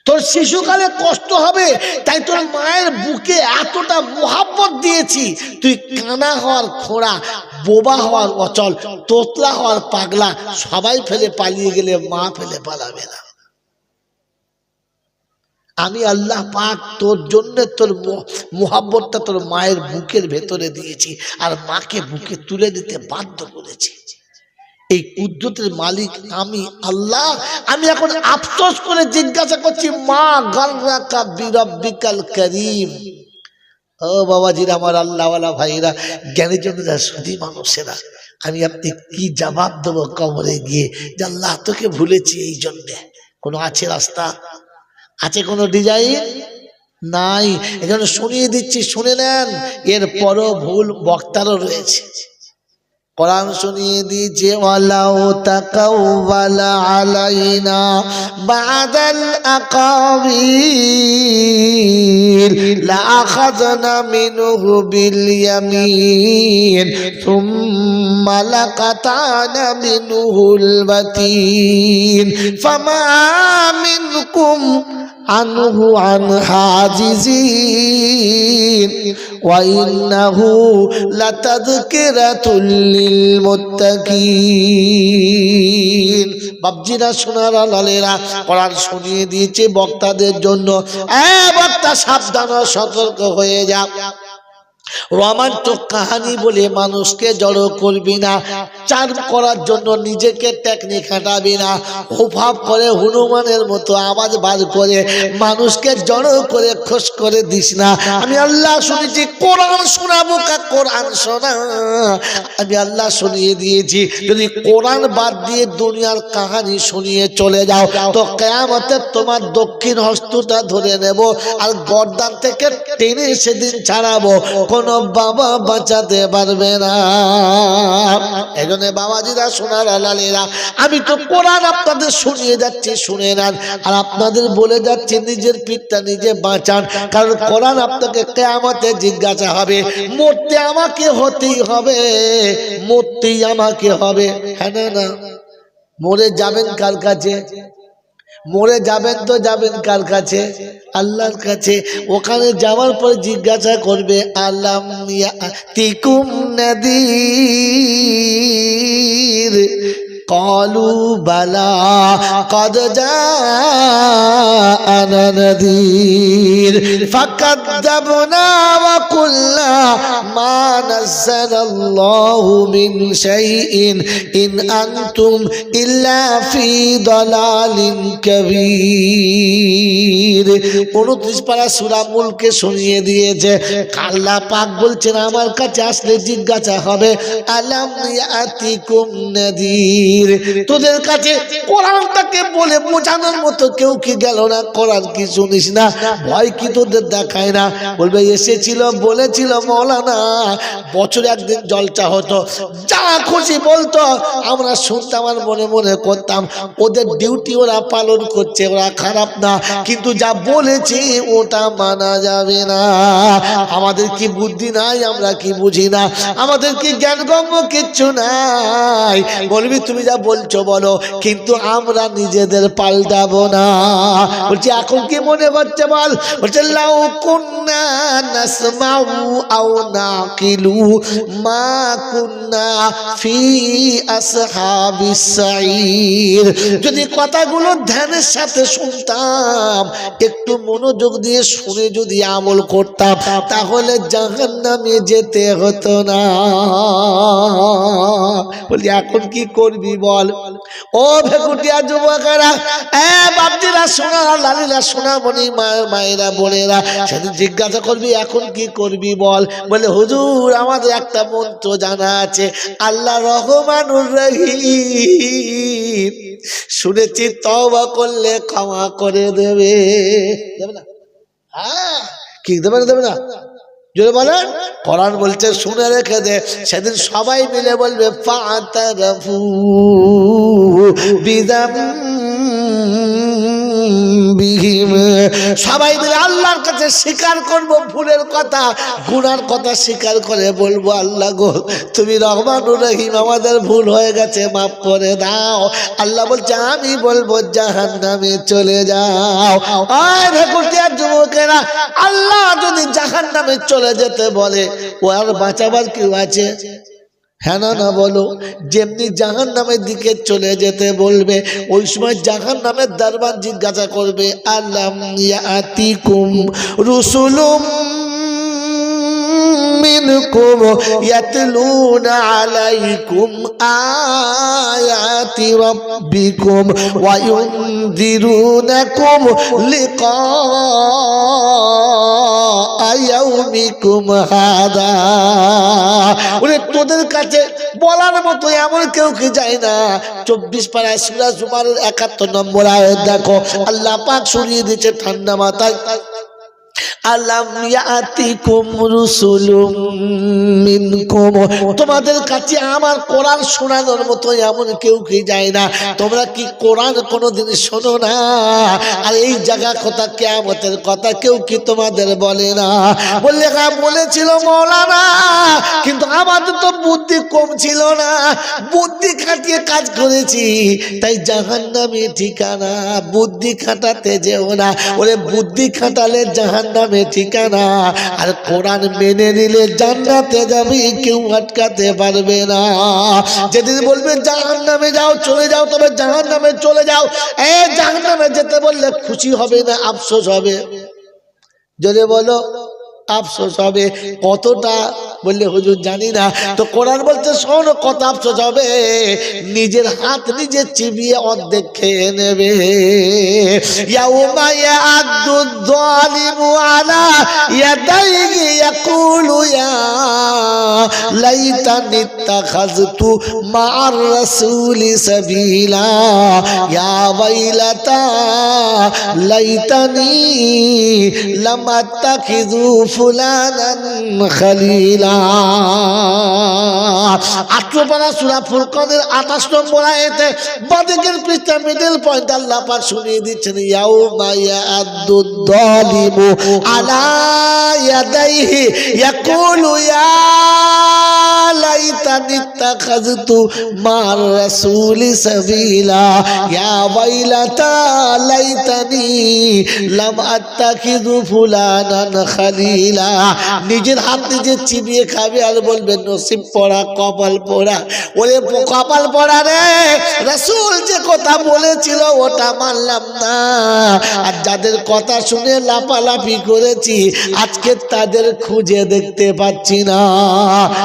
তোর শিশুকালে কষ্ট হবে, তাই তোর মায়ের বুকে এতটা মোহাব্বত দিয়েছি, তুই কানা হওয়ার খোঁড়া, বোবা হওয়ার অচল, তোতলা হওয়ার পাগলা সবাই ফেলে পালিয়ে গেলে মা ফেলে পালাবে না। আমি আল্লাহ পাক তোর জন্য তোর মোহাব্বতটা তোর মায়ের বুকের ভেতরে দিয়েছি, আর মাকে বুকে তুলে দিতে বাধ্য করেছি। এই কুদরতের মালিক আমি আল্লাহ। আমি এখন আফসোস করে জিজ্ঞাসা করছি, মা গাররাকা বিরাব্বিকাল করিম। ও বাবাজিরা, আমার আল্লাহওয়ালা ভাইরা, জ্ঞানী জনেরা, সুধী মানুষেরা, আমি আপনি কি জবাব দেবো কবরে গিয়ে যে আল্লাহ তোকে ভুলেছি এই জন্যে? কোনো আছে রাস্তা? আছে কোনো ডিজাইন? নাই। এখানে শুনিয়ে দিচ্ছি, শুনে নেন, এর পরও ভুল বক্তারও রয়েছে। কোরআন শুনিয়ে দিয়েছে, ওয়ালাউ তাকাওয়ালা আলাইনা বাদাল আকাবির লা আখাযনা মিনহু বিল ইয়ামিন সুম্মা লাকাতানা মিনহুল বাতিন ফামা মিনকুম আনহু আন হাজিজিন ওয়া ইন্নাহু লাতাযকিরাতুল লিল মুত্তাকিন। বাবজিরা, সোনারা, লালেরা, কোরআন শুনিয়ে দিয়েছে বক্তাদের জন্য। বক্তা সাবধান, সতর্ক হয়ে যা। রোমান্টিক কাহিনী বলে মানুষকে জড়ো করবি না, চার্ম করার জন্য নিজেকে টেকনিক খাটাবি না, হুফাপ করে হনুমানের মতো আওয়াজ বার করে মানুষকে জড়ো করে খোশ করে দিস না। আমি আল্লাহ শুনেছি, কোরআন শোনাবো কা কোরআন শোনা। আমি আল্লাহ শুনিয়ে দিয়েছি, যদি কোরআন বাদ দিয়ে দুনিয়ার কাহিনী শুনিয়ে চলে যাও তো কিয়ামতে তোমার দক্ষিণ হস্তটা ধরে নেব আর গর্দান থেকে টেনে সেদিন ছাড়াবো, কোন বাবা বাঁচাতে পারবে না। এজন্য বাবাজিরা, সোনারা, লালেরা, আমি তো কোরআন আপনাদের শুনিয়ে যাচ্ছি, শুনে নেন, আর আপনাদের বলে যাচ্ছি নিজের পিঠটা নিজে বাঁচান, কারণ কোরআন আপনাকে কিয়ামতে জিজ্ঞাসা হবে। মরতে আমাকে হতেই হবে, মরতেই আমাকে হবে। হ্যাঁ না? না, মরে যাবেন কার কাছে? মরে যাবেন তো যাবেন কার কাছে? আল্লাহর কাছে। ওখানে যাওয়ার পর জিজ্ঞাসা করবে, আলাম ইয়াতিকুম নাদির ক্বালু বালা ক্বাদ জাআনা নাদির ফাকাযযাবনা ওয়া কুল্লা মা নাযালাল্লাহু মিন শাইইন ইন আনতুম ইল্লা ফি দালালিন কাবীর। 29 পারা সূরা মুলকে শুনিয়ে দিয়েছে। আল্লাহ পাক বলছেন, আমার কাছে আসলে জিজ্ঞাসা হবে, আলাম ইয়াতিকুম নাদির, তোদের কাছে কোরআনটাকে বলে বোঝানোর মতো কেউ কি গেল না? কোরআন কি শুনিস না? ভয় কি তোদের দেখায় না? বলবে এসেছিল, বলেছিল মৌলানা, বছরে একদিন জলসা হতো, যা খুশি বলতো, আমরা শুনতাম আর মনে মনে করতাম ওদের ডিউটি ওরা পালন করছে, ওরা খারাপ না, কিন্তু যা বলেছি ওটা মানা যাবে না। আমাদের কি বুদ্ধি নাই? আমরা কি বুঝি না? আমাদের কি জ্ঞানগম্য কিচ্ছু নাই? বলবি তুমি যা বলছো বলো, কিন্তু আমরা নিজেদের পাল্টাবো না। বলছি এখন কি মনে করছে বল? বলছে লাউ কুন্না নাসমাউ আও নাকিলু মা কুন্না ফি আসহাবিস সাঈর। যদি কথাগুলো ধ্যানের সাথে শুনতাম, একটু মনোযোগ দিয়ে শুনে যদি আমল করতাম, তাহলে জাহান্নামে যেতে হতো না। বলি এখন কি করবি বল? ও ভেকুটিয়া যুবকেরা, বাপজিরা, সোনারা, লালিরা, সোনামণি, মায়েরা, বোনেরা, সেদিন জিজ্ঞাসা করবি এখন কি করবি বল? বলে হুজুর, আমাদের একটা মন্ত্র জানা আছে, আল্লাহ রহমানুর রহিম, শুনেছি তওবা করলে ক্ষমা করে দেবে। দেবে না? হ্যাঁ, কি দেবে না? দেবে না? জোরে বলেন। কোরআন বলছে শুনে রেখে দে, সেদিন সবাই মিলে বলবে ফাতারাফু বিযামবিহিম সবাই মিলে আল্লাহর কাছে স্বীকার করব ভুলের কথা, গুনার কথা স্বীকার করে বলবো, আল্লাহ গো তুমি রহমানুর রহিম, আমাদের ভুল হয়ে গেছে, মাফ করে দাও। আল্লাহ বলছে আমি বলবো জাহান্নামে চলে যাও। আয় ভেকুটিয়ার যুবকেরা, আল্লাহ যদি জাহান্নামে চলে যেতে বলে ও আর বাঁচাবার কেউ আছে? হ্যাঁ না না বলো। যেমনি জাহান্নামের দিকে চলে যেতে বলবে, ওই সময় জাহান্নামের দরবার জিজ্ঞাসা করবে আলাম ইয়াতিকুম রুসুলুম মিনকুম ইয়াতলুনা আলাইকুম আয়াতি রাব্বিকুম ওয়া ইউনযিরুনাকুম লিকা ইয়াউমিকুম হাদা। ওরে তোদের কাছে বলার মতো এমন কেউ কি যায় না? 24 পারা সূরা জুমারের 71 নম্বর আয়াত দেখো, আল্লাহ পাক শুনিয়ে দিয়েছে ঠান্ডা মাথায়, আলাম ইয়াতিকুম রুসুলুম মিনকুম, তোমাদের কাছে আমার কোরআন শোনানোর মতো এমন কেউ কি যায় না? তোমরা কি কোরআন কোনোদিন শোনো না? আর এই জায়গা কথা, কিয়ামতের কথা কেউ কি তোমাদের বলে না? বললে হ্যাঁ বলেছিল মৌলানা, কিন্তু আমাদের তো বুদ্ধি কম ছিল না, বুদ্ধি খাটিয়ে কাজ করেছি, তাই জাহান্নামে ঠিকানা। বুদ্ধি খাটাতে যেও না, ওরে বুদ্ধি খাটালে জাহান্নামে ঠিকানা। আর কোরআন মেনে নিলে জান্নাতে যাবি, কেউ আটকাতে পারবে না। যেদিন বলবে জাহান্নামে যাও, চলে যাও, তবে জাহান্নামে চলে যাও। জাহান্নামে যেতে বললে খুশি হবে না আফসোস হবে? যদি বলো আফসোস হবে। কতটা? বললে হুজুর জানি না। তো কোরআন বলতে শোনো কত আফসোস হবে, নিজের হাত নিজে চিবিয়ে অর্ধেক খেয়ে নেবে। ইয়াউমা ইয়াদু যালিমু আলা ইয়াদাইহি ইয়াকুলু ইয়া লাইতানি ইত্তাখাযতু মা'আর রাসূলি সাবিলা ইয়া ওয়াইলাতা লাইতানি লাম আত্তাখিযু ফুলানান খালিলা। 18 পারা সূরা ফুরকানের 28 নম্বর আয়াতে বাদিকের পৃষ্ঠা মিডল পয়েন্ট আল্লাহ পাক শুনিয়ে দিচ্ছেন, ইয়াউমা ইয়াদু যালিমু আলা ইয়াদাইহি ইয়াকুলু ইয়া লাইতানি ইত্তাখাযতু মা'আর রাসূলি সাবিলা ইয়া ওয়াইলাতা লাইতানি লাম আত্তাখিযু ফুলানান খালিলা। নিজের হাত নিজে চিবিয়ে খাবে আর বলবে নসিব পড়া, কপাল পড়া। ওরে কপাল পড়া রে, রাসূল যে কথা বলেছিল ওটা মানলাম না, আর যাদের কথা শুনে লাপালাপি করেছি আজকে তাদের খুঁজে দেখতে পাচ্ছি না।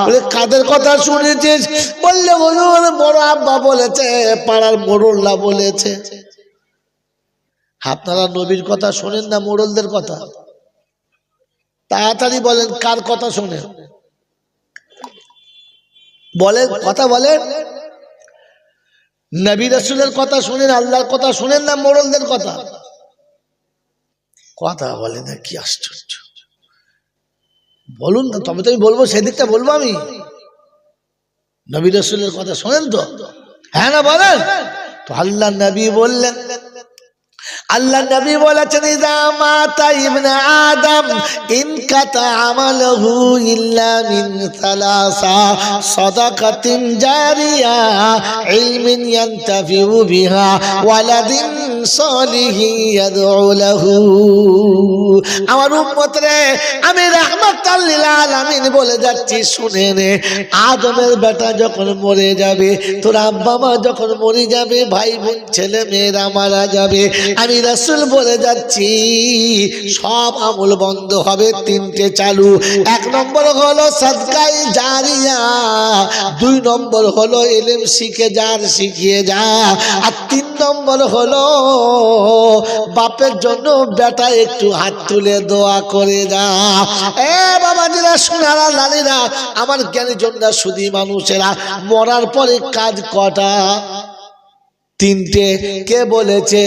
বলে কাদের কথা শুনেছিস? বললে বলুন বড় আব্বা বলেছে, পাড়ার মোড়ল্লা বলেছে। আপনারা নবীর কথা শোনেন না মোড়লদের কথা? তাড়াতাড়ি বলেন কার কথা শোনেন? বলেন, কথা বলেন। নবী রাসূলের কথা শোনেন, আল্লাহর কথা শোনেন না মোড়লদের কথা? কথা বলেন না, কি আশ্চর্য। বলুন না, তবে তো আমি বলবো, সেদিকটা বলবো আমি। নবী রাসূলের কথা শোনেন তো? হ্যাঁ না বলেন তো? আল্লাহ নবী বললেন, আল্লাহ নবী বলেছেন ইযা মাতা ইবনে আদম ইনকাতা আমালুহু ইল্লা মিন সালাসা সাদাকাতিন জারিয়া ইলমিন ইয়ানতাফিউ বিহা ওয়ালাদিন সালিহিন ইয়াদউ লাহু। আমার উম্মত রে, আমি রাহমাতাল লিল আলামিন বলে যাচ্ছি, শুনে নে। আদমের বেটা যখন মরে যাবে, তোর আব্বা মা যখন মরে যাবে, ভাই বোন ছেলে মেয়েরা মারা যাবে, আমি রাসূল বলে যাচ্ছি সব আমল বন্ধ হবে। 3টে চালু। 1 নম্বর হলো সাদকায়ে জারিয়া, 2 নম্বর হলো ইলম শিখে যার শিখিয়ে যা, আর 3 নম্বর হলো বাপের জন্য বেটা একটু হাত তুলে দোয়া করে যা। বাবাজিরা, সোনারা, লালীরা, আমার জ্ঞানী জনরা, সুধী মানুষেরা, মরার পরে কাজ কটা? 3টে। কে বলেছে?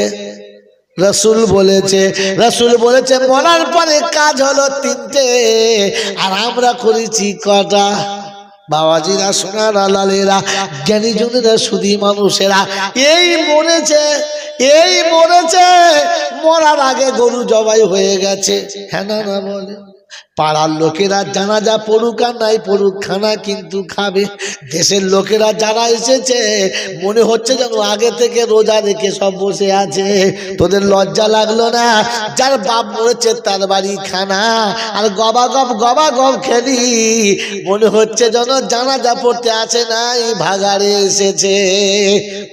রাসূল বলেছে। রাসূল বলেছে মরার পরে কাজ হলো 3টে, আর আমরা করেছি কটা? বাবাজিরা, সোনারা, লালীরা, জ্ঞানী জনেরা, সুধী মানুষেরা, এই মরেছে, মরার আগে গরু জবাই হয়ে গেছে। হ্যাঁ না না বলে পাড়ার লোকেরা জানাজা পড়ুক আর নাই পড়ুক খানা কিন্তু খাবে। দেশের লোকেরা যারা এসেছে মনে হচ্ছে যেন আগে থেকে রোজা রেখে সব বসে আছে। তোদের লজ্জা লাগলো না? যার বাপ মরেছে তার বাড়ি খানা আর গবা গব খেলি, মনে হচ্ছে যেন জানাজা পড়তে আসে নাই ভাগাড়ে এসেছে।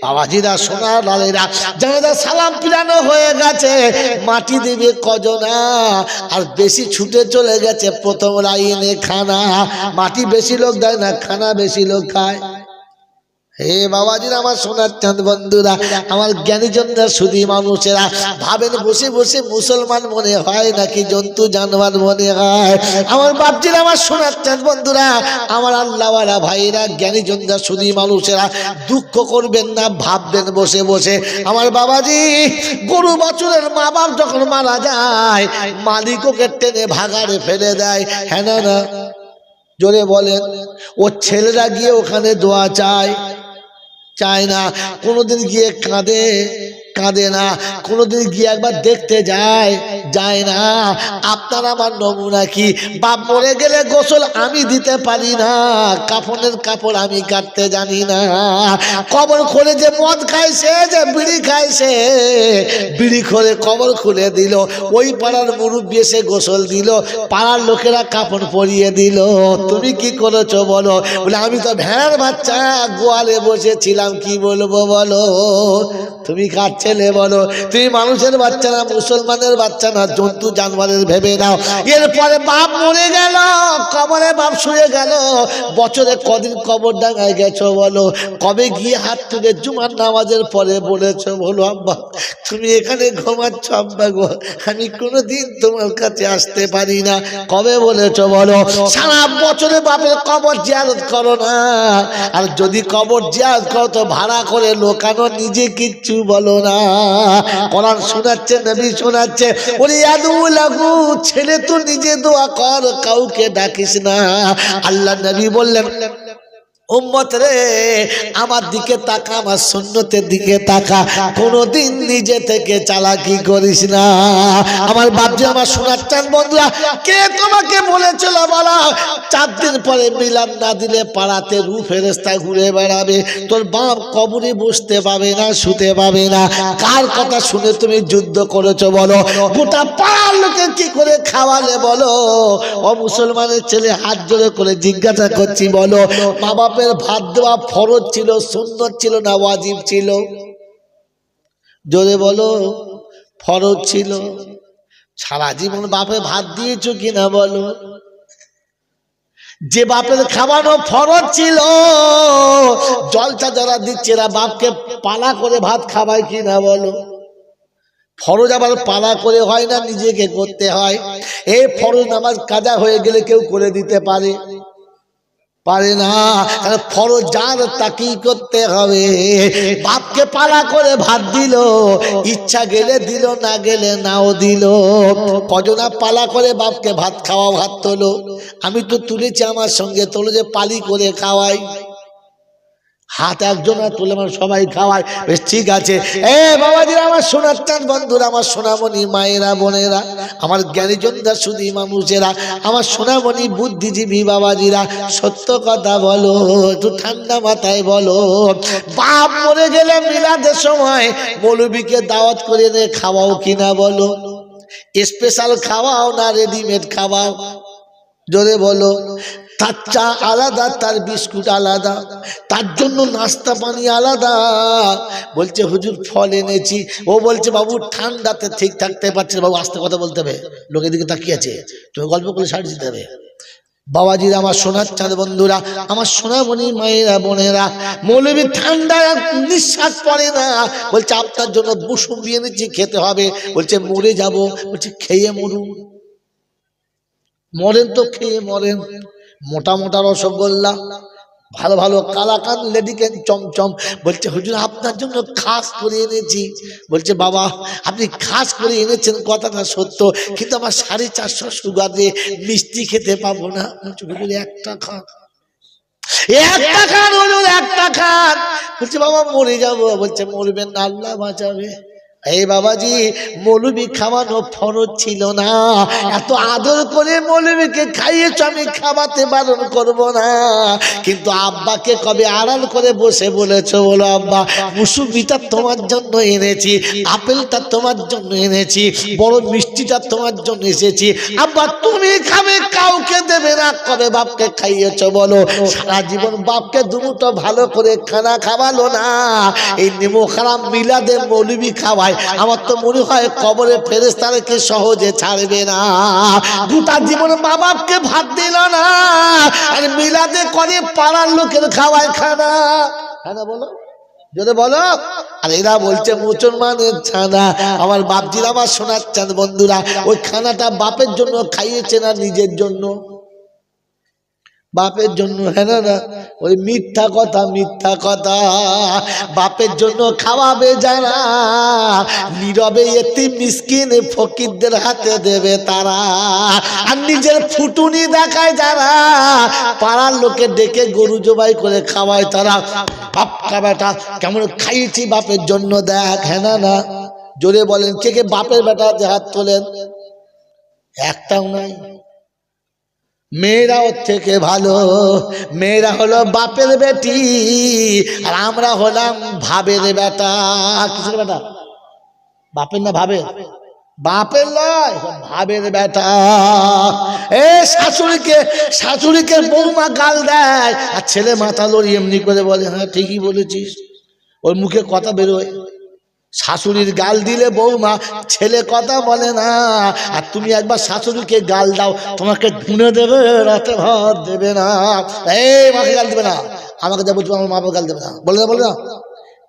বাবাজিরা সোনার লালেরা জানাজা সালাম পিরানো হয়ে গেছে, মাটি দেবে কজনা আর বেশি ছুটে চলে গেছে প্রথম লাইনে খানা। মাটি বেশি লোক দেয় না, খানা বেশি লোক খায়। হে বাবাজিরা আমার সোনার চাঁদ বন্ধুরা, আমার জ্ঞানীজনরা শুধু মানুষেরা ভাবেন বসে বসে মুসলমান মনে হয় নাকি জন্তু জানোয়ার মনে হয়। আমার বাপজিরা আমার সোনার চাঁদ বন্ধুরা, আমার আল্লাহওয়ালা ভাইরা জ্ঞানীজনরা শুধু মানুষেরা দুঃখ করবেন না, ভাববেন বসে বসে। আমার বাবাজি গরু বাছুরের মা বাপ যখন মারা যায় মালিক ওকে টেনে ভাগাড়ে ফেলে দেয়। হ্যাঁ না না জোরে বলেন? ওর ছেলেরা গিয়ে ওখানে দোয়া চায় না, কোনোদিন গিয়ে কাঁদে না, কোনোদিন গিয়ে একবার দেখতে যায় না। আপনার আমার নমুনা কি? বাপ মরে গেলে গোসল আমি দিতে পারি না, কাফনের কাপড় আমি কাটতে জানি না। কবর খুলে যে মদ খাইছে, যে বিড়ি খাইছে, বিড়ি করে কবর খুলে দিল। ওই পাড়ার মুরব্বি এসে গোসল দিল, পাড়ার লোকেরা কাপড় পরিয়ে দিল। তুমি কি করেছো বলো? বলে আমি তো ভ্যাড় বাচ্চা গোয়ালে বসেছিলাম, কি বলবো বলো? তুমি কার ছেলে বলো? তুমি মানুষের বাচ্চা না, মুসলমানের বাচ্চা না, জন্তু জানোয়ারের ভেবে নাও। এরপরে বাপ মরে গেল, কবরে বাপ শুয়ে গেল, বছরে কদিন কবর ডাঙায় গেছো বলো? কবে গিয়ে হাত তুলে জুমার নামাজের পরে বলেছো বলো আব্বা তুমি এখানে ঘুমাচ্ছ আব্বা গো, আমি কোনোদিন তোমার কাছে আসতে পারি না? কবে বলেছো বলো? সারা বছরে বাপের কবর জিয়ারত করো না, আর যদি কবর জিয়ারত করো তো ভাড়া করে লোকানো, নিজে কিচ্ছু বলো না। কোরআন শোনাচ্ছে, নবী শোনাচ্ছে, ওরে আদু লাগু ছেলে তো নিজে দোয়া কর, কাউকে ডাকিস না। আল্লাহ নবী বললেন উম্মত রে আমার দিকে তাকা, আমার সুন্নতের দিকে তাকা, কোনদিন নিজে থেকে চালাকি করিস না। আমার বাপজি আমার শোনার চান বন্ধুরা, কে তোমাকে বলেছিল বলা 4 দিন পরে মিলাদ না দিলে পাড়াতে রূহ ফেরেশতা ঘুরে বেড়াবে, তোর বাপ কবরে বসতে পাবে না, শুতে পাবে না? কার কথা শুনে তুমি যুদ্ধ করেছো বলো? গোটা পাড়ার লোকে কি করে খাওয়ালে বলো? ও মুসলমানের ছেলে হাত জোড়ে করে জিজ্ঞাসা করছি বলো, মা বাপ ভাত দেওয়া ফরজ ছিল, সুন্নত ছিল না ওয়াজিব ছিল? জোরে বলো। ফরজ ছিল। সারা জীবন বাপে ভাত দিয়েছো কিনা বলো? যে বাপের খাওয়ানো ফরজ ছিল, জলসা যারা দিচ্ছে এরা বাপকে পালা করে ভাত খাওয়ায় কিনা বলো? ফরজ আবার পালা করে হয় না, নিজেকে করতে হয়। এই ফরজ নামাজ কাজা হয়ে গেলে কেউ করে দিতে পারে না, ফরজ যার তাকেই করতে হবে। বাপকে পালা করে ভাত দিল, ইচ্ছা গেলে দিল, না গেলে নাও দিল। কজনা পালা করে বাপকে ভাত খাওয়া, ভাত তোলো। আমি তো তুলেছি, আমার সঙ্গে তোলো যে পালি করে খাওয়াই। হাত একজনা তুলে আমার সবাই খাওয়ায়, বেশ ঠিক আছে। এ বাবাজিরা আমার সোনার চাঁদ বন্ধুরা, আমার সোনামণি মায়েরা বোনেরা, আমার জ্ঞানীজনরা শুধু মানুষেরা, আমার সোনামণি বুদ্ধিজীবী বাবাজিরা, সত্য কথা বলো, একটু ঠান্ডা মাথায় বলো। বাপ মরে গেলে মিলাদের সময় মৌলবীকে দাওয়াত করে এনে খাওয়াও কিনা বলো? স্পেশাল খাওয়াও না রেডিমেড খাওয়াও? জোরে বলো। তার চা আলাদা, তার বিস্কুট আলাদা, তার জন্য নাস্তা পানি আলাদা। বলছে হুজুর ফল এনেছি, ও বলছে বাবু ঠান্ডাতে ঠিক থাকতে পারছে না, বাবু আস্তে কথা বলতে হবে, লোকের দিকে তাকিয়ে আছে, তুমি গল্প করে সাড়ে দিতে হবে। বাবাজিরা আমার সোনার চাঁদ বন্ধুরা, আমার সোনামণি মায়েরা বোনেরা, মৌলবী ঠান্ডা নিঃশ্বাস পড়ে না, বলছে আপনার জন্য বুসুম্বি এনেছি, খেতে হবে। বলছে মরে যাব, বলছে খেয়ে মরুন। মরেন তো খেয়ে মরেন। মোটা মোটা রসগোল্লা, ভালো ভালো কালাকান, লেডিকেন চমচম। বলছে হুজুর আপনার জন্য খাস করে এনেছি। বলছে বাবা আপনি খাস করে এনেছেন কথাটা সত্য, কিন্তু আমার 450 সুগার দিয়ে মিষ্টি খেতে পাবো না। হুজুর একটা খান, একটা খান হুজুর, একটা খান। বলছে বাবা মরে যাবো। বলছে মরবেন না, আল্লাহ বাঁচাবে। এই বাবাজি, মৌলবি খাওয়ানো ফরজ ছিল না, এত আদর করে মৌলবিকে খাইয়েছ, আমি খাওয়াতে বারণ করব না, কিন্তু আব্বাকে কবে আড়াল করে বসে বলেছো, বলো আব্বা মুসুবিটা তোমার জন্য এনেছি, আপেলটা তোমার জন্য এনেছি, বড় মিষ্টিটা তোমার জন্য এসেছি, আব্বা তুমি খাবে, কাউকে দেবে না, কবে বাপকে খাইয়েছো বলো? সারা জীবন বাপকে দুমুটো ভালো করে খানা খাওয়ালো না, এই নেমো খারাপ মিলাদে মৌলবি খাওয়ায়, আমার তো মনে হয় কবরে ফেরেশতাকে সহজে ছাড়বে না। গোটা জীবন মা বাপকে ভাত দিল না, আর মিলাদে করে পাড়ার লোকের খাওয়ায় খানা। খানা বলো, যদি বলো। আর এরা বলছে মুসলমানের ছানা। আমার বাপজিরা আমার শোনাচ্ছেন বন্ধুরা, ওই খানাটা বাপের জন্য খাইয়েছে না নিজের জন্য? বাপের জন্য। হ্যাঁ না? ওই মিথ্যা কথা, মিথ্যা কথা। বাপের জন্য খাওয়াবে যারা, নীরবে এতিম মিসকিন ফকিরদের হাতে দেবে তারা, আর নিজের ফুটুনি দেখায় যারা, পাড়ার লোকে ডেকে গরু জবাই করে খাওয়ায় তারা। বাপকা বেটা কেমন খাইয়েছি বাপের জন্য, দেখ। হ্যাঁ না? জোরে বলেন কে কে বাপের বেটা, হাত তোলেন। একটাও নাই। মেয়েরা ওর থেকে ভালো, মেয়েরা হলো বাপের বেটি, আর আমরা হলাম ভাবের বেটা। কিসের বেটা? বাপের না ভাবের? বাপের নয়, ভাবের বেটা। এ শাশুড়িকে বৌমা গাল দেয়, আর ছেলে মাথা লড়ি এমনি করে বলে হ্যাঁ ঠিকই বলেছিস, ওর মুখে কথা বেরোয়। শাশুড়ির গাল দিলে বৌমা, ছেলে কথা বলে না। আর তুমি একবার শাশুড়িকে গাল দাও, তোমাকে ধুনে দেবে, রাতে ভাত দেবে না। এই মাকে গাল দেবে না, আমাকে যা বলছো আমার মা বাবা গাল দেবে না, বলে না।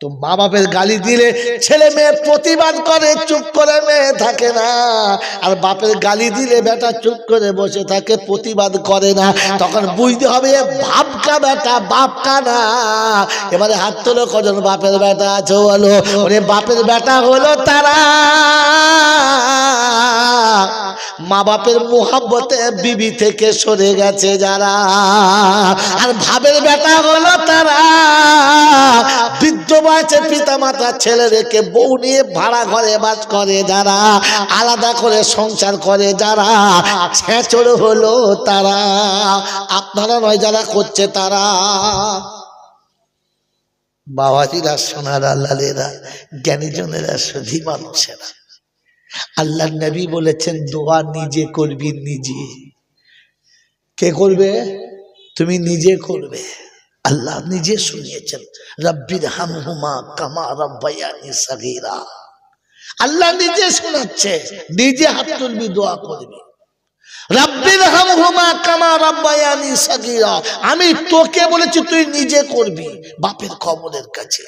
তো মা বাপের গালি দিলে ছেলে মেয়ে প্রতিবাদ করে, চুপ করে মেয়ে থাকে না। আর বাপের গালি দিলে বেটা চুপ করে বসে থাকে, প্রতিবাদ করে না। তখন বুঝতে হবে ভাবকা বেটা, বাপকা না। এবারে হাত তোলো কজন বাপের বেটা আছো বলো? ওরে বাপের বেটা হলো তারা, মা বাপের মোহাব্বতে বিবি থেকে সরে গেছে যারা। আর ভাবের বেটা হলো তারা, বৃদ্ধ বয়সে পিতা মাতা ছেলে রেখে বউ নিয়ে ভাড়া ঘরে বাস করে যারা, আলাদা করে সংসার করে যারা, ছেঁচড় হলো তারা। আপনারা নয়, যারা করছে তারা। বাবাজিরা, সোনারা, লালেরা, জ্ঞানীজনেরা, শুধু মানুষেরা, আল্লাহ নবী বলেছেন দোয়া নিজে করবি, নিজে। কে করবে? তুমি নিজে করবে। আল্লাহ নিজে শুনিয়েছেন, রব্বির হামহুমা কামা রাব্বায়ানি সাগীরা। আল্লাহ নিজে শোনাচ্ছে, নিজে হাত তুলবি, দোয়া করবি, রব্বির হামহুমা কামা রাব্বায়ানি সাগীরা। আমি তোকে বলেছি তুই নিজে করবি, বাপের কবরের কাছে।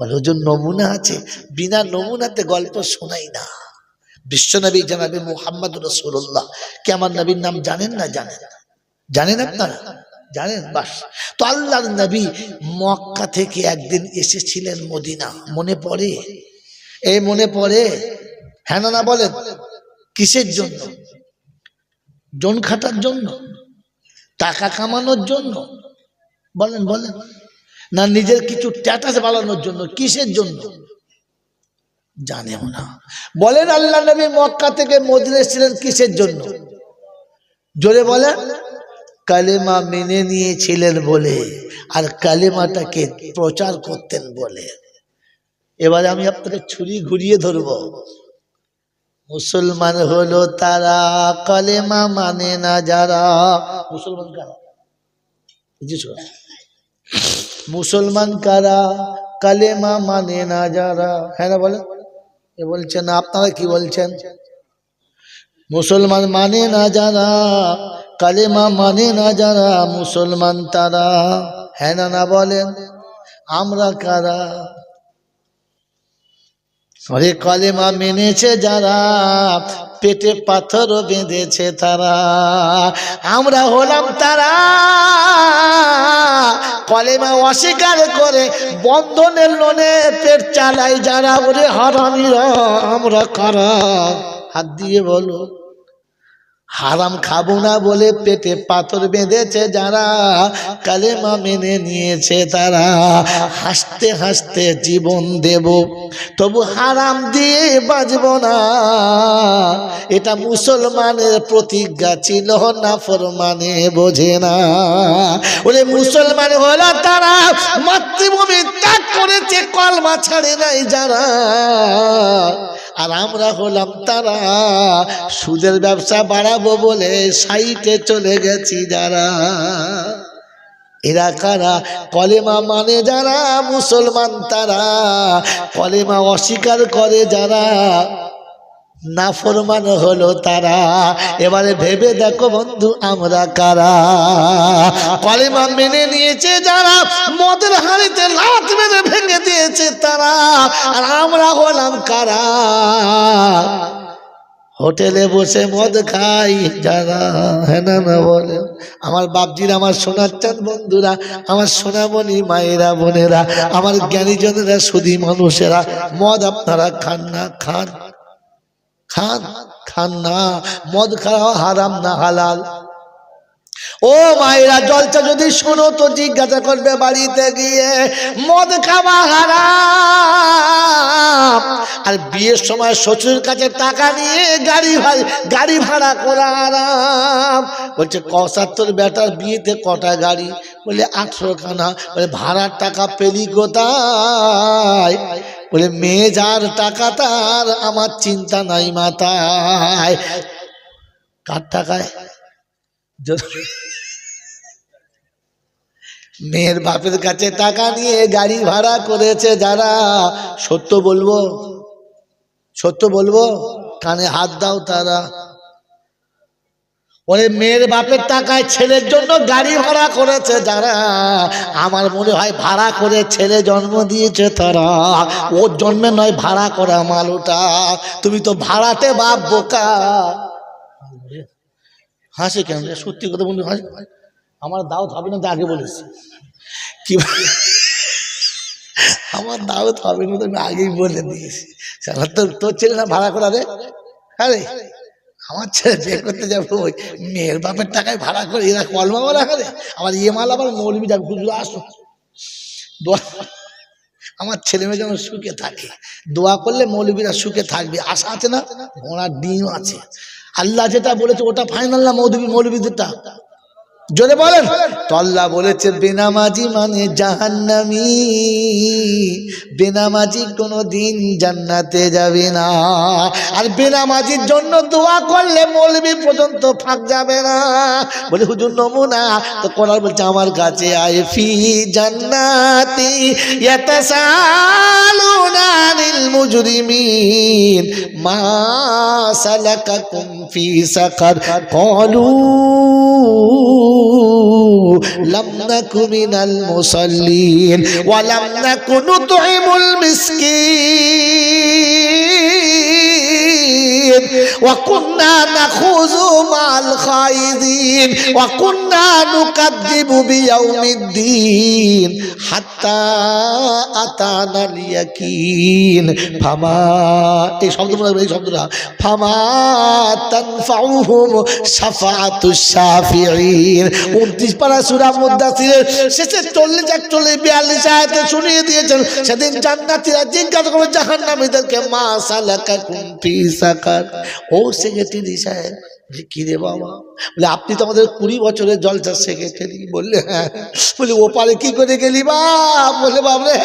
বলে ওজন নমুনা আছে, বিনা নমুনাতে গল্প শোনাই না। বিশ্বনবী জনাবে মুহাম্মদ রাসূলুল্লাহ, কে আমার নবীর নাম জানেন না? জানেন আপনারা? জানেন? বাস। তো আল্লাহর নবী মক্কা থেকে একদিন এসেছিলেন মদিনা, মনে পড়ে? এই মনে পড়ে? হ্যাঁ না বলেন? কিসের জন্য? জন খাটার জন্য? টাকা কামানোর জন্য? বলেন বলেন। না নিজের কিছু স্ট্যাটাস বাড়ানোর জন্য? কিসের জন্য? জানেও না। বলেন আল্লাহ নবী মক্কা থেকে মদিনা এসেছিলেন কিসের জন্য? জোরে বলেন। কালেমা মেনে নিয়েছিলেন বলে, আর কালেমাটাকে প্রচার করতেন বলে। এবারে আমি আপনাকে ছুরি ঘুরিয়ে ধরব। মুসলমান হলো তারা, কালেমা মানে না যারা। মুসলমান কারা? মুসলমান কারা? কালেমা মানে না যারা। হ্যাঁ না বলেন? এ বলছেন না, আপনারা কি বলছেন? মুসলমান মানে না যারা, কালেমা মানে না যারা, মুসলমান তারা। হ্যাঁ না বলেন? আমরা কারা? আরে কালেমা মেনেছে যারা, পেটে পাথর বেঁধেছে তারা। আমরা হলাম তারা, কালেমা অস্বীকার করে বন্ধনের লোনে পেট চালাই যারা। ওরে হারামিরা, আমরা কারা? হাত দিয়ে বলো, হারাম খাবো না বলে পেটে পাথর বেঁধেছে যারা, কালেমা মেনে নিয়েছে তারা, হাসতে হাসতে জীবন দেব তবু হারাম দিয়ে বাঁচব না, এটা মুসলমানের প্রতিজ্ঞা ছিল, নাফরমানে বোঝে না। বলে মুসলমান হলো তারা মাতৃভূমি ত্যাগ করেছে, কলমা ছাড়ে নাই যারা, আর আমরা হলাম তারা সুদের ব্যবসা বাড়াবো বলে সাইটে চলে গেছি যারা। এরা কারা? কলেমা মানে যারা মুসলমান তারা, কলেমা অস্বীকার করে যারা, নাফরমান হলো তারা। এবারে ভেবে দেখো বন্ধু আমরা কারা? কলেমা মেনে নিয়েছে যারা, মদের হাঁড়িতে লাত মেরে ভেঙে দিয়েছে তারা, আর আমরা হলাম কারা? হোটেলে বসে মদ খাই যারা। হ্যাঁ না না বলে আমার বাপজিরা, আমার সোনার চাঁদ বন্ধুরা, আমার সোনামণি মায়েরা বোনেরা, আমার জ্ঞানীজনেরা, সুধী মানুষেরা, মদ আপনারা খান না? খান খান খান না? মদ খাওয়া হারাম না হালাল? ও মায়েরা, জলসা যদি শোনো তো জিজ্ঞাসা করবে বাড়িতে গিয়ে, মদ খাওয়া হারাম আর বিয়ের সময় শ্বশুরের কাছে টাকা নিয়ে গাড়ি ভাড়া করা হারাম। বলছে কসার তোর বেটার বিয়েতে কটা গাড়ি? বলে 18 খানা। বলে ভাড়ার টাকা পেলি কোথায়? বলে মেয়ে যার টাকা তার, আমার চিন্তা নাই মাথায়। কার টাকায়? মেয়ের বাপের কাছে টাকা নিয়ে গাড়ি ভাড়া করেছে যারা। সত্য বলবো, সত্য বলবো, কানে হাত দাও তারা। ওরে মেয়ের বাপের টাকায় ছেলের জন্য গাড়ি ভাড়া করেছে যারা, আমার মনে হয় ভাড়া করে ছেলে জন্ম দিয়েছে তারা। ওর জন্মে নয়, ভাড়া করা মাল ওটা। তুমি তো ভাড়াতে বাপ বোকা। হাসে কেন? সত্যি কথা বন্ধু হাসে। আমার দাওয়াত হবে না তো আগে বলেছি কি, আমার দাওয়াত হবে না তো আমি আগেই বলে দিয়েছি। তোর ছেলে না ভাড়া করা রে? আরে আমার ছেলে বিয়ে করতে যাবো, ওই মেয়ের বাপের টাকায় ভাড়া করে এরা কলমা বলা করে। আবার ইয়ে মাল আবার মৌলবি যাক বুঝলো, আসো আমার ছেলে মেয়ে যেন সুখে থাকে, দোয়া করলে মৌলবীরা সুখে থাকবে। আশা আছে না? ঘোড়ার ডিম আছে। আল্লাহ যেটা বলেছে ওটা ফাইনাল না মৌলবীদেরটা? জোরে বলেন তো। আল্লাহ বলেছে বেনামাজি মানে জাহান্নামী, বেনামাজি কোনোদিন জান্নাতে যাবে না। আর বেনামাজির জন্য দোয়া করলে মৌলবী পর্যন্ত ফাঁক যাবে না। বলে হুজুর নমুনা তো কোরআন বলছে আমার কাছে আয় ফি জান্নাতি ইয়াতাসালুনা আনিল মুজরিমিন মা সালাকাকুম ফি সাকার ক্বালু লাম নাকু মিনাল মুসাল্লিন ওয়া লাম নাকু নুতইমুল মিসকিন ওয়া কুন্না নাখুযু মাল খায়িদিন ওয়া কুন্না নুকাযযিবু বিয়াউমিদ্দিন হাত্তা আতানাল ইয়াকিন ফামা, এই শব্দটা ফামা তানফাউহুম শাফাআতুশ শাফিঈন। 29 পারা সূরা মুদ্দাসিরের শেষে 41-42 আয়াতে শুনিয়ে দিয়েছেন সেদিন জান্নাতীরা জিজ্ঞাসা করবে জাহান্নামীদেরকে মা সালাকাকুম ফি সাকার। ও সেক্রেটারি সাহেব, কি রে বাবা? বলে আপনি তো আমাদের 20 বছরের জলসার সেক্রেটারি। বললে হ্যাঁ। বলে ওপারে কি করে গেলি বাপ? বলে বাবরে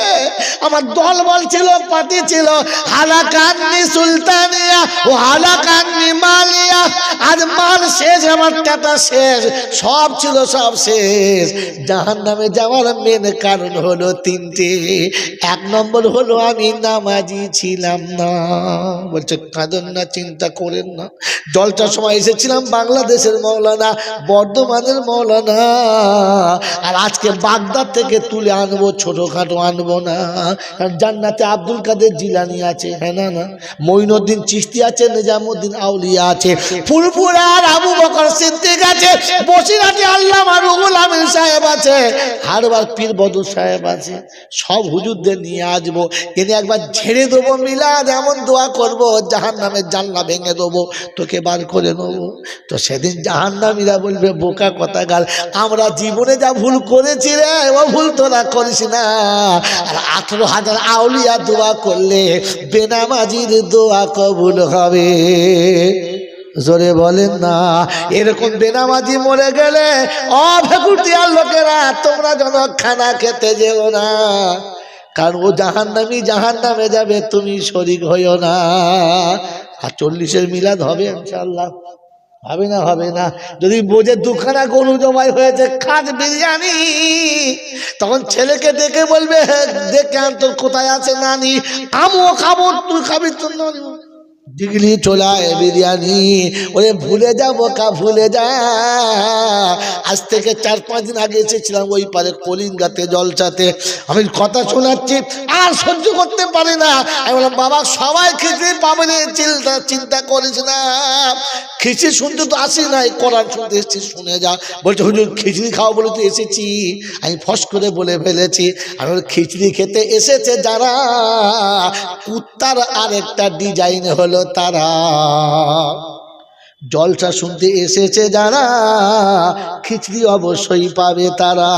আমার দল বল ছিল, পার্টি ছিল, হালাকান্নি সুলতানিয়া ও হালাকান্নি মালিয়া। আজ মাল শেষ, আমার টাকা শেষ, সব ছিল সব শেষ। জাহান্নামে যাওয়ার মেন কারণ হলো 3টে। 1 নম্বর হলো আমি নামাজি ছিলাম না। বলছে কাঁদেন না, চিন্তা করেন না। জলটার সময় এসেছিলাম বাংলাদেশের মৌলানা, বর্ধমানের মৌলানা, আর আজকে বাগদাদ থেকে তুলে আনবো, ছোটখাটো আনবো না। জান্নাতে আব্দুল কাদের জিলানি আছে, হ্যাঁ না না, মঈনুদ্দিন চিশতি আছে, নিজামুদ্দিন আউলিয়া আছে, ফুলপুরার আবু বকর সিদ্দিক আছে, বসিরহাটে আল্লামা রুহুল আমিন সাহেব আছে, হারবার পীর বদর সাহেব আছে। সব হুজুরদের নিয়ে আসবো, এনে একবার ঝেড়ে দেবো মিলাদ, এমন দোয়া করবো জাহান্নামের জানলা ভেঙে দেবো, তোকে বার করে নেবো। তো সেদিন জাহান্নামীরা বলবে বোকা কথাকার, আমরা জীবনে যা ভুল করেছি রে ও ভুল তোরা করিস না। আর 18,000 আউলিয়া দোয়া করলে বেনামাজির দোয়া কবুল হবে। জোরে বলেন না। এরকম বেনামাজি মরে গেলে অভেকুটিয়ার লোকেরা তোমরা যেন খানা খেতে যেও না, কারণ ও জাহান্নামী জাহান্নামে যাবে, তুমি শরীক হইও না। আর 40-এর মিলাদ হবে ইনশাআল্লাহ? হবে না? হবে না। যদি বোঝে দুখানা গরু জবাই হয়েছে, খাস বিরিয়ানি, তখন ছেলেকে ডেকে বলবে দেখে আন তোর কোথায় আছে নানি, আমিও খাবো, তুই খাবি তোর নানি। ডিগলি চলায় বিরিয়ানি। ওরে ভুলে যা বোকা, ভুলে যা। আজ থেকে 4-5 দিন আগে এসেছিলাম ওই পারে কলিঙ্গাতে জলসাতে, আমি কথা শোনাচ্ছি আর সহ্য করতে পারি না। আমি বললাম বাবা সবাই খিচড়ি পাবে না, চিন্তা করিস না, খিচড়ি শুনতে তো আসি নাই, কোরআন শুনতে এসেছি, শুনে যা। বলছে হুজুর খিচড়ি খাও বলে তো এসেছি। আমি ফস করে বলে ফেলেছি, আমি খিচড়ি খেতে এসেছে যারা, কুত্তার আরেকটা ডিজাইন হলো তারা। জলসা শুনতে এসেছে যারা, খিচড়ি অবশ্যই পাবে তারা।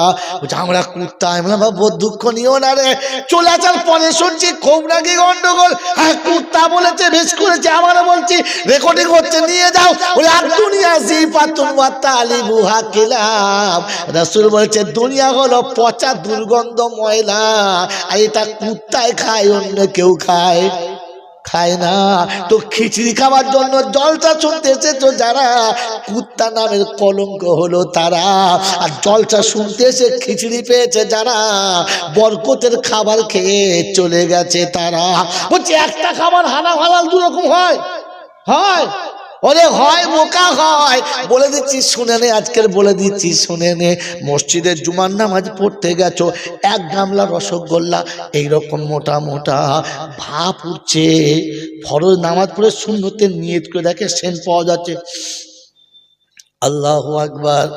আমরা কুত্তা, আমরা দুঃখ নিও না রে, চলে আসার পরে শুনছি খুব নাকি গন্ডগোল। হ্যাঁ কুত্তা বলেছে, বেশ করেছে, আবারও বলছি রেকর্ডিং হচ্ছে, নিয়ে যাও। বলে আর দুনিয়া জিফাতুন ওয়া তালিবুহা কিলাব, রাসূল বলছে দুনিয়া হলো পচা দুর্গন্ধ ময়লা, আর এটা কুত্তায় খায়, অন্য কেউ খায় না। তো খিচড়ি খাওয়ার জন্য জলসা শুনতে এসেছো যারা, কুত্তা নামের কলঙ্ক হলো তারা। আর জলসা শুনতে এসে খিচড়ি পেয়েছে যারা, বরকতের খাবার খেয়ে চলে গেছে তারা। বলছে একটা খাবার হারাম হালাল দুরকম হয়? ওরে হয় বোকা হয়। বলে দিচ্ছি শুনে নে, আজকের বলে দিচ্ছি শুনে নে। মসজিদে জুমার নামাজ পড়তে গেছো, এক গামলা রসগোল্লা এইরকম মোটা মোটা ভাপ উঠছে, ফরজ নামাজ পড়ে সুন্নতে নিয়ত করে দেখে সেন্ট পাওয়া যাচ্ছে, আল্লাহু আকবার।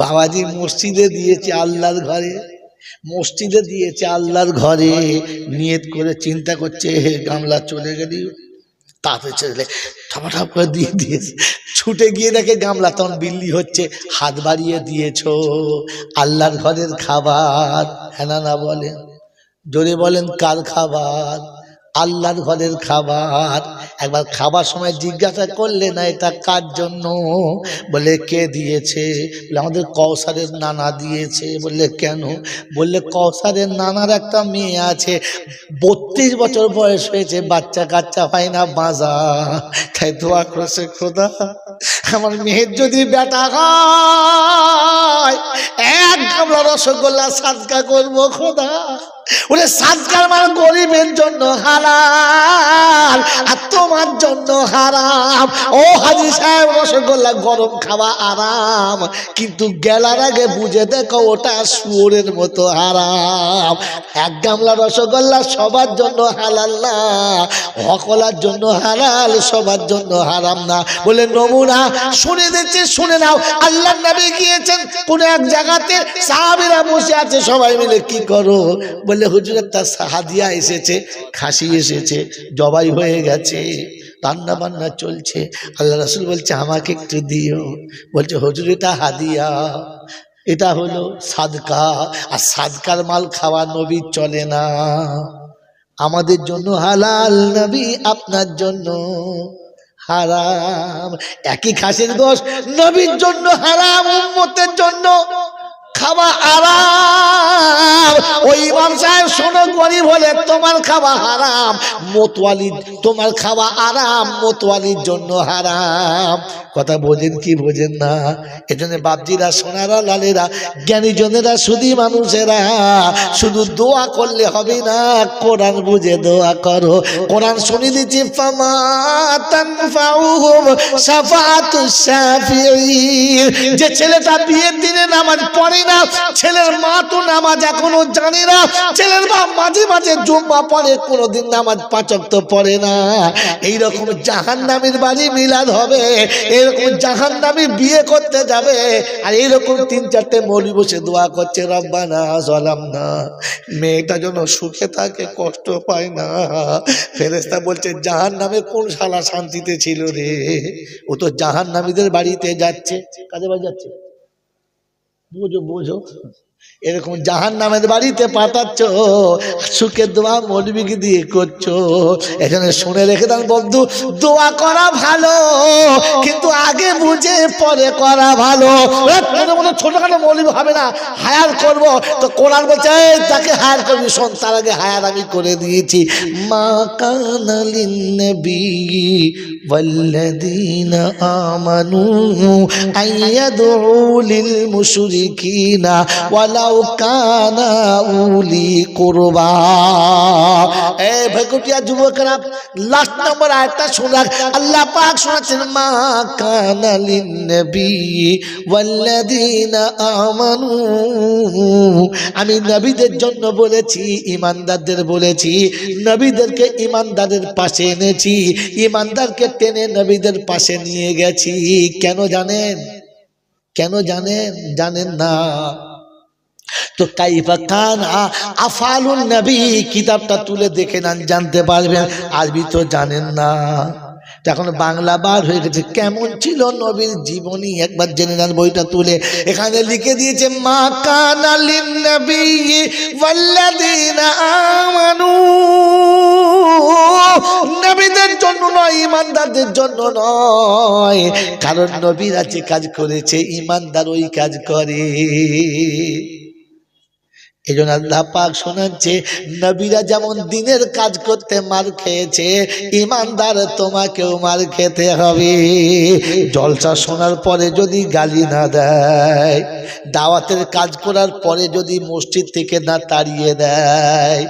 বাবাজি মসজিদে দিয়েছে আল্লাহর ঘরে, মসজিদে দিয়েছে আল্লাহর ঘরে, নিয়ত করে চিন্তা করছে গামলা চলে গেলি, তাতে ছেলে ঠাপাঠাপ করে দিয়ে দিয়েছে, ছুটে গিয়ে দেখে গামলা তখন বিল্লি হচ্ছে, হাত বাড়িয়ে দিয়েছো। আল্লাহর ঘরের খাবার, হ্যাঁ না বলেন, জোরে বলেন কার খাবার? আল্লাহর ঘরের খাবার। একবার খাবার সময় জিজ্ঞাসা করলে না এটা কার জন্য? বলে কে দিয়েছে? বলে আমাদের কৌসারের নানা দিয়েছে। বললে কেন? বললে কৌসারের নানার একটা মেয়ে আছে, 32 বছর বয়স হয়েছে, বাচ্চা কাচ্চা হয় না, বাজা, তাই দোয়া করেছে খোদা আমার মেয়ের যদি বেটা হয় এক গামলা রসগোল্লা সাদকা করবো খোদা। ওরে সাদকার মানে গরিবের জন্য হালাল, আর তোমার জন্য হারাম। ও হাজি সাহেব রসগোল্লা গরম খাওয়া আরাম, কিন্তু গেলার আগে বুঝে দেখো ওটা শুয়োরের মতো হারাম। এক গামলা রসগোল্লা সবার জন্য হালাল না, সকলের জন্য হালাল, সবার জন্য হারাম না। বলে নমুনা শুনে দিচ্ছে, শুনে নাও। আল্লাহর নবী গিয়েছেন কোন এক জায়গাতে, সাহাবীরা বসে আছে, সবাই মিলে কি করো? বললে হুজুরের তার হাদিয়া এসেছে, খাসি এসেছে, জবাই হয়ে গেছে, রান্না বান্না চলছে। আল্লাহ রাসূল বলছে আমাকে একটু দিও। বলছে হুজুর এটা হাদিয়া, এটা হলো সাদকা, আর সাদকার মাল খাওয়া নবীর চলে না। আমাদের জন্য হালাল, নবী আপনার জন্য হারাম। একই খাসির গোশত, নবীর জন্য হারাম, উম্মতের জন্য খাওয়া আরাম। ওই ইমাম সাহেব শোনো, গরিব হলে তোমার খাওয়া হারাম, মোতওয়ালি তোমার খাওয়া আরাম, মোতওয়ালির জন্য হারাম। কথা বোঝেন কি বোঝেন না? এজন্য বাপজিরা, সোনারা, লালেরা, জ্ঞানীজনেরা, শুধু মানুষেরা শুধু দোয়া করলে হবে না, কোরআন বুঝে দোয়া করো। কোরআন শুনে দিচ্ছি, ফামা তানফাউহুম শাফাআতুশ শাফিঈন। যে ছেলেটা বিয়ের দিনে নামাজ পড়ে না, না, ছেলের মা তো নামাজ এখনো জানে না, ছেলের বাপ মাঝে মাঝে জুম্মা পড়ে, কোনোদিন নামাজ পাঁচ ওয়াক্ত পড়ে না। এইরকম জাহান্নামীর বাড়ি মিলাদ হবে, এরকম জাহান্নামী বিয়ে করতে যাবে, আর এইরকম 3-4টে মৌলবি বসে দোয়া করছে রব্বানা যালামনা, মেয়েটা যেন সুখে থাকে, কষ্ট পায় না। ফেরেশতা বলছে জাহান্নামে কোন শালা শান্তিতে ছিল রে, ও তো জাহান্নামীদের বাড়িতে যাচ্ছে। কাদের বাড়ি যাচ্ছে? বুঝো বুঝো, এরকম জাহান্নামের বাড়িতে পাঠাচ্ছ, সুখের দোয়া মৌলবীকে দিয়ে করছো। এখানে শুনে রেখে দেন বন্ধু, দোয়া করা ভালো, কিন্তু আগে বুঝে পরে করা ভালো। ছোটখাটো মৌলবী হবে না, হায়ার করবো তো কোরআন বলছে তাকে হায়ার করবি, শোন, তার আগে হায়ার আমি করে দিয়েছি। মা কানা লিন্নবী ওয়াল্লাযীনা আমানু আইয়াদউ লিল মুশরিকিনা ওয়ালাউ কানা উলি কুরবা। এই ভেকুটিয়া যুবকরা, লাস্ট নম্বর আয়াতটা শোনাক। আল্লাহ পাক শোনাচ্ছেন মা কানা লিন্নবী ওয়াল্লাযীনা আমানু, আমি নবীদের জন্য বলেছি, ইমানদারদের বলেছি, নবীদেরকে ইমানদারের পাশে এনেছি, ইমানদারকে টেনে নবীদের পাশে নিয়ে গেছি। কেন জানেন? কেন জানেন? জানেন না তো কাইফা কানা আফআলুন নবী কিতাবটা তুলে দেখে নেন, জানতে পারবেন। আরবি তো জানেন না, এখন বাংলা বার হয়ে গেছে। কেমন ছিল নবীর জীবনী একবার জেনে নেন বইটা তুলে। এখানে লিখে দিয়েছে মা কানা লিন্নবী ওয়াল্লাযীনা আমানু, নবীদের জন্য নয়, ইমানদারদের জন্য নয়, কারণ নবীরা যে কাজ করেছে ইমানদার ওই কাজ করে। এই জন্য আল্লাহ পাক শোনাচ্ছে নবীরা যেমন দিনের কাজ করতে মার খেয়েছে, ইমানদার তোমাকেও মার খেতে হবে। জলসা শোনার পরে যদি গালি না দেয়, দাওয়াতের কাজ করার পরে যদি মসজিদ থেকে না তাড়িয়ে দেয়,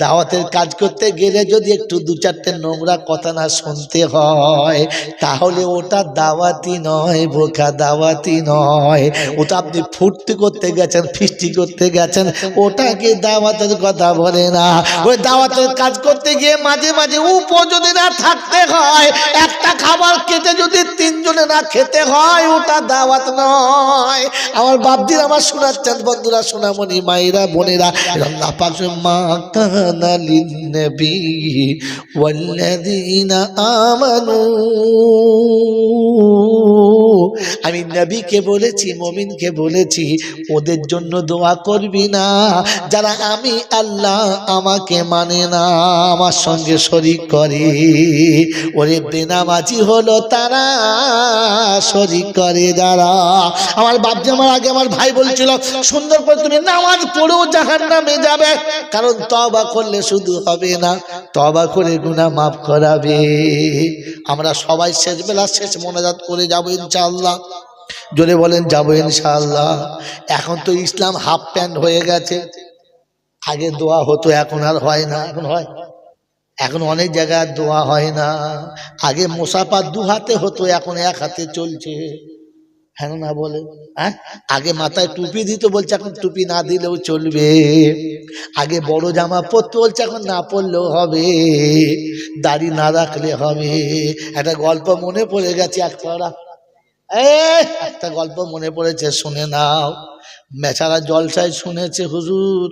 দাওয়াতের কাজ করতে গেলে যদি একটু 2-4টে নোংরা কথা না শুনতে হয়, তাহলে ওটা দাওয়াতি নয়, বোকা দাওয়াতি নয়। ওটা আপনি ফুর্তি করতে গেছেন, ফিস্টি করতে গেছেন, ওটাকে দাওয়াতের কথা বলে না। ওই দাওয়াতের কাজ করতে গিয়ে মাঝে মাঝে উপযোজী না থাকতে হয়, একটা খাবার কেটে যদি 3 জনে না খেতে হয়, ওটা দাওয়াত নয়। আমার বাপজির আমার শোনাচ্ছেন বন্ধুরা, সোনামণি মায়েরা বোনেরা, আল্লাহ পাক মা কানা লিন্নবী ওয়াল্লাযীনা আমানু, আমি নবীকে বলেছি, মুমিনকে বলেছি, ওদের জন্য দোয়া করবি না যারা আমি আল্লাহ আমাকে মানে না, আমার সঙ্গে শরীক করে। ওরে বেনামাজি হলো তারা, শরীক করে যারা। আমার বাপজি আমার আগে আমার ভাই বলছিল সুন্দর করে তুমি নামাজ পড়েও জাহান্নামে যাবে, কারণ তওবা করলে শুধু হবে না, তওবা করে গুনাহ মাফ করাবে। আমরা সবাই শেষ বেলা শেষ মোনাজাত করে যাব ইনশাআল্লাহ। জোরে বলেন যাবো ইনশাআল্লাহ। এখন তো ইসলাম হাফ প্যান্ট হয়ে গেছে, আগে দোয়া হতো, এখন আর হয় না। এখন হয়, এখন অনেক জায়গায় দোয়া হয় না। আগে মুসাফা 2 হাতে হতো, এখন 1 হাতে চলছে। হ্যাঁ না বলে? হ্যাঁ, আগে মাথায় টুপি দিত, বলছে এখন টুপি না দিলেও চলবে। আগে বড় জামা পরতে, বলছে এখন না পরলেও হবে, দাড়ি না রাখলে হবে। একটা গল্প মনে পড়ে গেছে, একটা গল্প মনে পড়েছে, শুনে নাও। বেচারা জলসায় শুনেছে হুজুর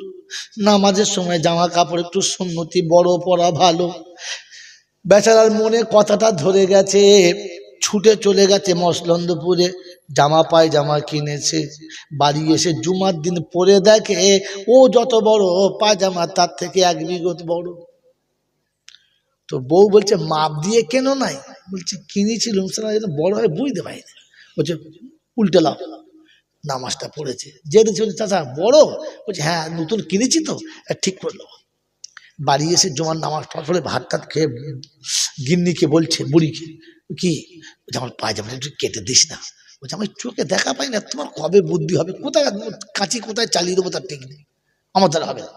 নামাজের সময় জামা কাপড় একটু সুন্নতি বড় পরা ভালো। বেচারার মনে কথাটা ধরে গেছে, ছুটে চলে গেছে মসলন্দপুরে, জামা পায়জামা কিনেছে। বাড়ি এসে জুমার দিন পরে দেখে ও যত বড় পায়জামা তার থেকে 1 বিঘত বড়। তো বউ বলছে মাপ দিয়ে কেন নাই? বলছে কিনেছিলাম, বড় হয় বুঝতে পারিনি। বলছে উল্টে লাও, নামাজটা পড়েছে। যে দেখছি চাচা বড়, বলছে হ্যাঁ নতুন কিনেছি তো, ঠিক করলো। বাড়ি এসে জমার নামাজ পড়ে ভাত টাত খেয়ে গিন্নিকে বলছে, বুড়িকে, কি বলছে আমার পায়জামাটা একটু কেটে দিস না। বলছে আমার চোখে দেখা পাই না, তোমার কবে বুদ্ধি হবে, কোথায় কাঁচি কোথায় চালিয়ে দেবো তার ঠিক নেই, আমার দ্বারা হবে না।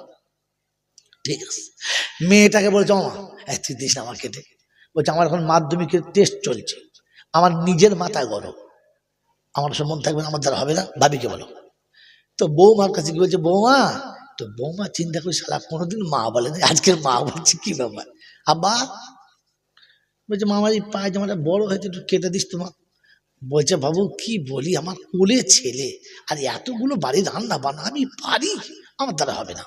ঠিক আছে, মেয়েটাকে বলছে আমা তুই দিস না আমার কেটে। বলছে আমার এখন মাধ্যমিকের টেস্ট চলছে, আমার নিজের মাথা গরম, আমার সব মন থাকবে না, আমার দ্বারা হবে না, ভাবিকে বলো। তো বৌমার কাছে কি বলছে, বৌমা, তো বৌমা চিন্তা করে শালা কোনোদিন মা বলে না, আজকের মা বলছে কি ব্যাপার। আব্বা বলছে, মামার এই পায়জামাটা বড় হয়েছে, একটু কেটে দিস তোমার। বলছে, বাবু কি বলি, আমার কোলে ছেলে, আর এতগুলো বাড়ির রান্না বান্না আমি পারি, আমার দ্বারা হবে না।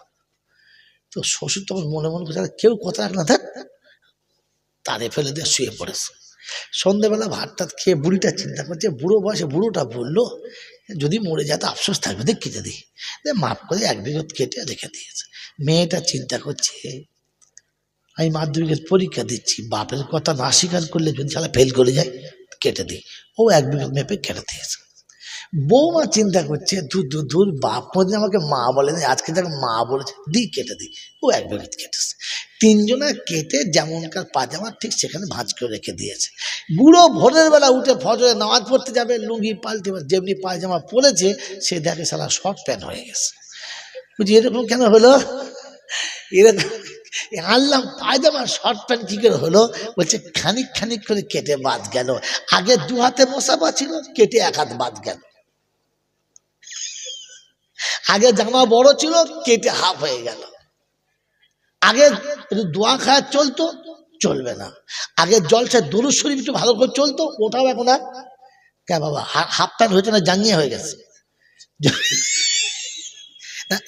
তো শ্বশুর তখন মনে মনে করছে, কেউ কথা রাখ না, থাক, তারে ফেলে দিয়ে শুয়ে পড়েছে। সন্ধ্যেবেলা ভাত টাত খেয়ে বুড়িটা চিন্তা করছে, বুড়ো বয়সে বুড়োটা বললো, যদি মরে যায় তো আফসোস থাকবে, দেখ কেটে দিই, মাপ করে 1 বিঘা কেটে রেখে দিয়েছে। মেয়েটা চিন্তা করছে, আমি মাধ্যমিকের পরীক্ষা দিচ্ছি, বাপের কথা না স্বীকার করলে যদি শালা ফেল করে যায়, কেটে দিই। ও 1 বিঘা মেপে কেটে দিয়েছে। বৌমা চিন্তা করছে, দূর বাপ মধ্যে আমাকে মা বলেনি, আজকে তাকে মা বলেছে, দিই কেটে দিই। ও 1 বিঘা কেটেছে। 3 জনে কেটে যেমনকার পাজামা ঠিক সেখানে ভাঁজ করে রেখে দিয়েছে। বুড়ো ভোরের বেলা উঠে ফজরে নামাজ পড়তে যাবে, লুঙ্গি পাল্টে যেমনি পায়জামা পরেছে, সে দেখে শালা শর্ট প্যান্ট হয়ে গেছে। বুঝি এরকম কেন হলো, এরকম আনলাম পায়জামা শর্ট প্যান্ট কি করে হলো? বলছে, খানিক খানিক করে কেটে বাদ গেল। আগে 2 হাতে মোসাফা ছিল, কেটে 1 হাত বাদ গেল। আগে জামা বড় ছিল, কেটে হাফ হয়ে গেল। আগে একটু দোয়া খাওয়া চলতো, চলবে না। আগে জলসা দুরূদ শরীফ একটু ভালো করে চলতো, ওটাও এখন আর কে বাবা, হাফ প্যান্ট হয়েছে না, জাঙ্গিয়ে হয়ে গেছে।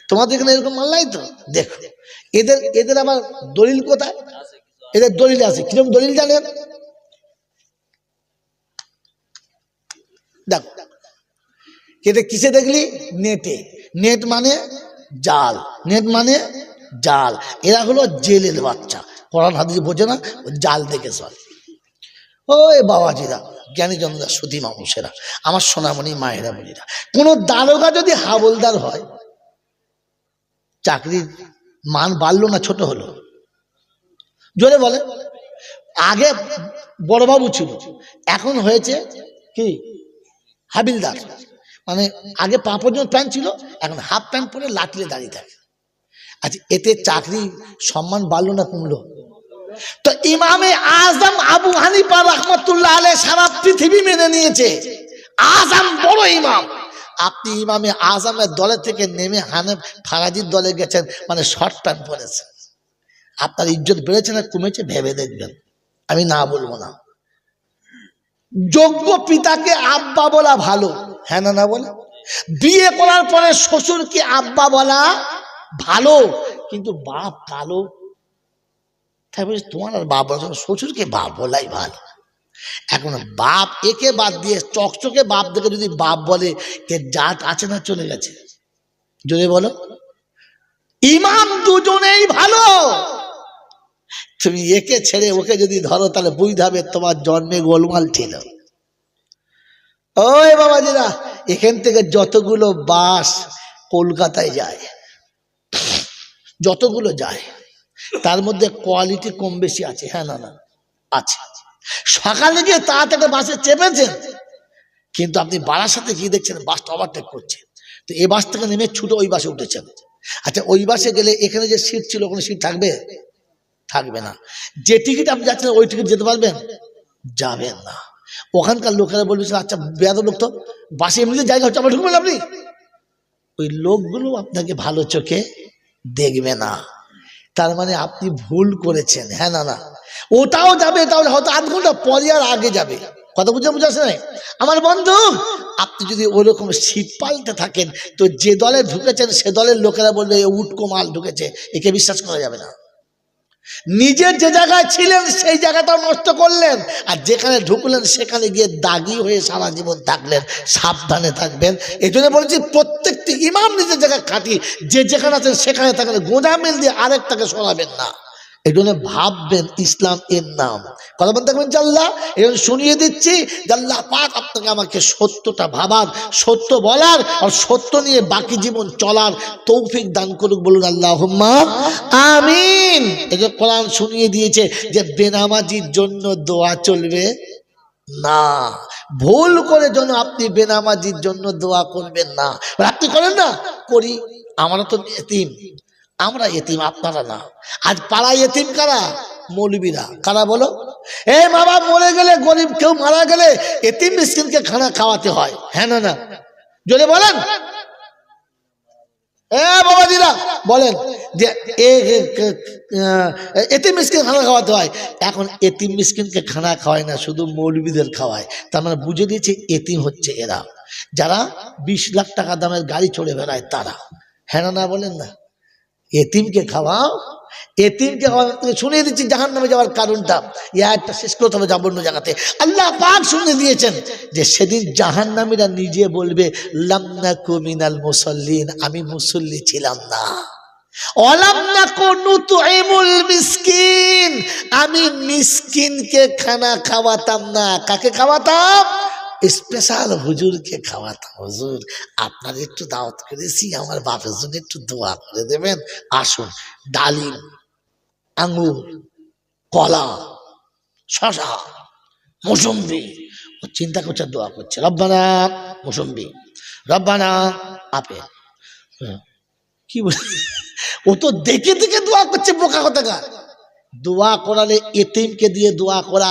তোমাদের এখানে এরকম মানলাই তো? দেখো এদের আবার দলিল কোথায়? এদের দলিল আছে, কিরকম দলিল জানেন? দেখো, এটা কিসে দেখলি? নেটে। নেট মানে জাল, নেট মানে জাল। এরা হলো জেলের বাচ্চা, কোরআন হাদিস বোঝে না, জাল দেখে চল। ওই বাবাজিরা, জ্ঞানীজনরা, সুধী মানুষেরা, আমার সোনামণি মায়েরা বলিরা, কোন দারোগা যদি হাবলদার হয়, চাকরির মান বাড়লো না ছোট হলো? জোরে বলে। আগে বড়বাবু ছিল, এখন হয়েছে কি হাবিলদার। মানে আগে পা পর্যন্ত প্যান্ট ছিল, এখন হাফ প্যান্ট পরে লাঠলে দাঁড়িয়ে থাকে। আচ্ছা, এতে চাকরি সম্মান বাড়লো না কমলো? তো ইমামে আজম আবু হানিফা রাহমাতুল্লাহ আলাইহি সারা পৃথিবী মেনে নিয়েছে, আজম বড় ইমাম। আপনি ইমামে আজমের দলে থেকে নেমে হানেফ ফারাজির দলে গেছেন, মানে শর্ট প্যান্ট পরেছেন, আপনার ইজ্জত বেড়েছে না কমেছে ভেবে দেখবেন, আমি না বলবো না। যোগ্য পিতাকে আব্বা বলা ভালো, হ্যাঁ না না বলে? বিয়ে করার পরে শ্বশুরকে আব্বা বলা ভালো, কিন্তু বাপ কালো, তাই বলছি তোমার আর বাপ বলা, শ্বশুরকে বাপ বলাই ভালো। এখন বাপ একে বাদ দিয়ে চকচকে বাপ দেখে যদি বাপ বলে, এর জাত আছে না চলে গেছে? যদি বলো, ইমাম দুজনেই ভালো, তুমি একে ছেড়ে ওকে যদি ধরো, তাহলে বুঝতে হবে তোমার জন্মে গোলমাল ছিল। ওই বাবাজিরা, এখান থেকে যতগুলো বাস কলকাতায় যায়, যতগুলো যায়, তার মধ্যে কোয়ালিটি কম বেশি আছে, হ্যাঁ না না আছে। সকালে গিয়ে তাড়াতাড়ি বাসে চেপেছেন, কিন্তু আপনি বারাসাতে গিয়ে দেখছেন বাসটা ওভারটেক করছে, তো এই বাস থেকে নেমে ছুটে ওই বাসে উঠেছেন। আচ্ছা, ওই বাসে গেলে এখানে যে সিট ছিল ওখানে সিট থাকবে? থাকবে না। যে টিকিট আপনি যাচ্ছেন ওই টিকিট যেতে পারবেন? যাবেন না। ওখানকার লোকেরা বলবে, আচ্ছা বেয়াদব লোক, তো বাসে এমনিতে জায়গা হচ্ছে, আবার ঢুকবেন আপনি? ওই লোকগুলো আপনাকে ভালো চোখে দেখবে না, তার মানে আপনি ভুল করেছেন, হ্যাঁ না না? ওটাও যাবে, এটাও হয়তো 8 ঘন্টা পরে আর আগে যাবে। কথা বুঝে আসে না আমার বন্ধু? আপনি যদি ওরকম সিট পাল্টে থাকেন, তো যে দলে ঢুকেছেন সে দলের লোকেরা বলবে এ উটকো মাল ঢুকেছে, একে বিশ্বাস করা যাবে না। নিজের যে জায়গায় ছিলেন সেই জায়গাটাও নষ্ট করলেন, আর যেখানে ঢুকলেন সেখানে গিয়ে দাগি হয়ে সারা জীবন থাকলেন। সাবধানে থাকবেন। এই জন্য বলছি, প্রত্যেকটি ইমাম নিজের জায়গায় খাঁটি, যে যেখানে আছেন সেখানে থাকেন, গোঁজা মিল দিয়ে আরেকটাকে সরাবেন না। এই জন্য ভাববেন ইসলাম এর নাম, কথা বলতে থাকবেন জাল্লাহ। এই জন্য শুনিয়ে দিচ্ছি, জাল্লাহ পাক আপনাকে আমাকে সত্যটা ভাবার, সত্য বলার, আর সত্য নিয়ে বাকি জীবন চলার তৌফিক দান করুক, বলুন আল্লাহুম্মা আমিন। এই যে কোরআন শুনিয়ে দিয়েছে যে বেনামাজির জন্য দোয়া চলবে না, ভুল করে জন্য আপনি বেনামাজির জন্য দোয়া করবেন না। আপনি করেন না? করি, আমরা তো এতিম, আমরা এতিম, আপনারা না। আজ পাড়ায় এতিম কারা? মৌলবীরা। কারা বলো? এই মা বাপ মরে গেলে, গরিব কেউ মারা গেলে এতিম মিসকিনকে খানা খাওয়াতে হয়, হ্যাঁ না না? যদি বলেন বাবাজিরা বলেন যে এতিম মিসকিন খানা খাওয়াতে হয়। এখন এতিম মিসকিনকে খানা খাওয়ায় না, শুধু মৌলবীদের খাওয়ায়। তার মানে বুঝে দিয়েছে এতিম হচ্ছে এরা, যারা 20 লাখ টাকা দামের গাড়ি চড়ে বেড়ায় তারা। হ্যাঁ না বলেন না? এতিমকে খাওয়াও, এতিমকে শুনিয়ে দিচ্ছি জাহান্নামে যাওয়ার কারণটা। একটা শেষ করতে হবে, যাব অন্য জায়গাতে। আল্লাহ পাক শুনে দিয়েছেন যে সেদিন জাহান্নামীরা নিজে বলবে লাম নাকু মিনাল মুসাল্লিন, আমি মুসল্লি ছিলাম না। ওয়ালাম নাকু নুতইমুল মিসকিন, আমি মিসকিনকে খানা খাওয়াতাম না। কাকে খাওয়াতাম? স্পেশাল হুজুরকে খাওয়াতাম। হুজুর আপনার একটু দাওয়াত করেছি, আমার বাপের জন্য একটু দোয়া করে দেবেন। আসুন, ডালিম, আঙ্গুর, কলা, শশা, মৌসুম্বি, ও চিন্তা করছে, দোয়া করছে, রব্বানা মৌসুম্বি, রব্বানা আপেল। কি বলে, ও তো দেখে দেখে দোয়া করছে, বোকা কোথাকার। দোয়া করালে এতিমকে দিয়ে দোয়া করা